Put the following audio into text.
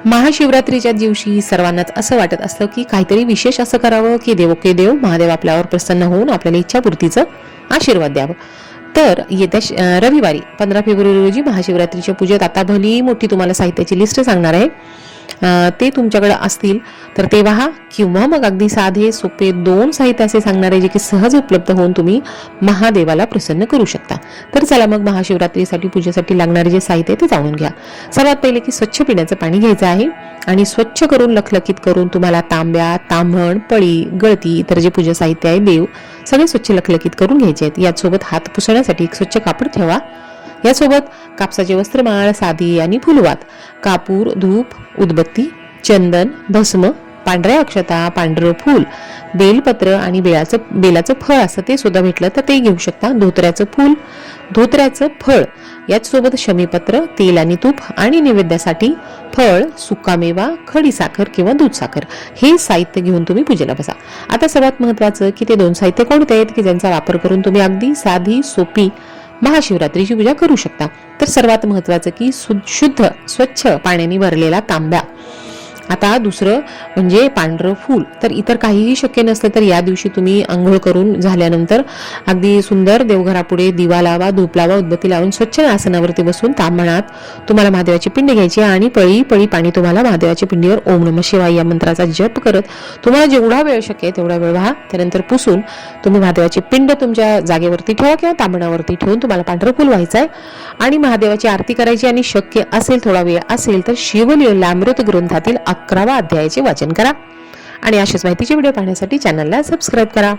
महाशिवरात्रीच्या दिवशी सर्वांनाच असं वाटत असतं की काहीतरी विशेष असं करावं की देव महादेव आपल्यावर प्रसन्न होऊन आपल्याला इच्छापूर्तीचं आशीर्वाद द्यावं. तर येत्या रविवारी 15 फेब्रुवारी रोजी महाशिवरात्रीच्या पूजेत आता भली मोठी तुम्हाला साहित्याची लिस्ट सांगणार आहे. ते तुमच्याकडे असतील तर ते पहा, किंवा मग अगदी साधे सोपे 2 साहित्य असे सांगणारे जे की सहज उपलब्ध होऊन तुम्ही महादेवाला प्रसन्न करू शकता. तर चला मग महाशिवरात्रीसाठी पूजेसाठी लागणारे जे साहित्य ते जाणून घ्या. सर्वात पहिले की स्वच्छ पिण्याचं पाणी घ्यायचं आहे आणि स्वच्छ करून लखलखीत करून तुम्हाला तांब्या, ताम्हण, पळी, गळती इतर जे पूजा साहित्य आहे देव सगळे स्वच्छ लखलखीत करून घ्यायचे आहेत. यासोबत हात पुसण्यासाठी एक स्वच्छ कापड ठेवा. यासोबत कापसाचे वस्त्रमाळ, साधी आणि फुलवात, कापूर, धूप, उदबत्ती, चंदन, भस्म, पांढऱ्या अक्षता, पांढरं फूल, बेलपत्र आणि बेलाचं फळ असं ते सुद्धा भेटलं तर ते घेऊ शकता. धोत्र्याचं फूल, धोत्र्याचं फळ, याचसोबत शमीपत्र, तेल आणि तूप आणि नैवेद्यासाठी फळ, सुकामेवा, खडी साखर किंवा दूध साखर हे साहित्य घेऊन तुम्ही पूजेला बसा. आता सर्वात महत्वाचं की ते 2 साहित्य कोणते आहेत की ज्यांचा वापर करून तुम्ही अगदी साधी सोपी महाशिवरात्रीची पूजा करू शकता. तर सर्वात महत्वाचं की शुद्ध स्वच्छ पाण्याने भरलेला तांब्या. आता दुसरं म्हणजे पांढरं फूल. तर इतर काहीही शक्य नसलं तर या दिवशी तुम्ही आंघोळ करून झाल्यानंतर अगदी सुंदर देवघरापुढे दिवा लावा, धूप लावा, उदबत्ती लावून स्वच्छ आसनावरती बसून ताम्हणात तुम्हाला महादेवाची पिंड घ्यायची आणि पळी पळी पाणी तुम्हाला महादेवाच्या पिंडीवर ओम नमः शिवाय या मंत्राचा जप करत तुम्हाला जेवढा वेळ शक्य आहे तेवढा वेळ व्हा. त्यानंतर पुसून तुम्ही महादेवाची पिंड तुमच्या जागेवरती ठेवा किंवा तांबणावरती ठेवून तुम्हाला पांढरं फूल व्हायचं आहे आणि महादेवाची आरती करायची आणि शक्य असेल थोडा वेळ असेल तर शिवलीलामृत ग्रंथातील 11व्या अध्यायाचे वाचन करा. आणि अशाच माहितीचे व्हिडिओ पाहण्यासाठी चॅनलला सबस्क्राईब करा.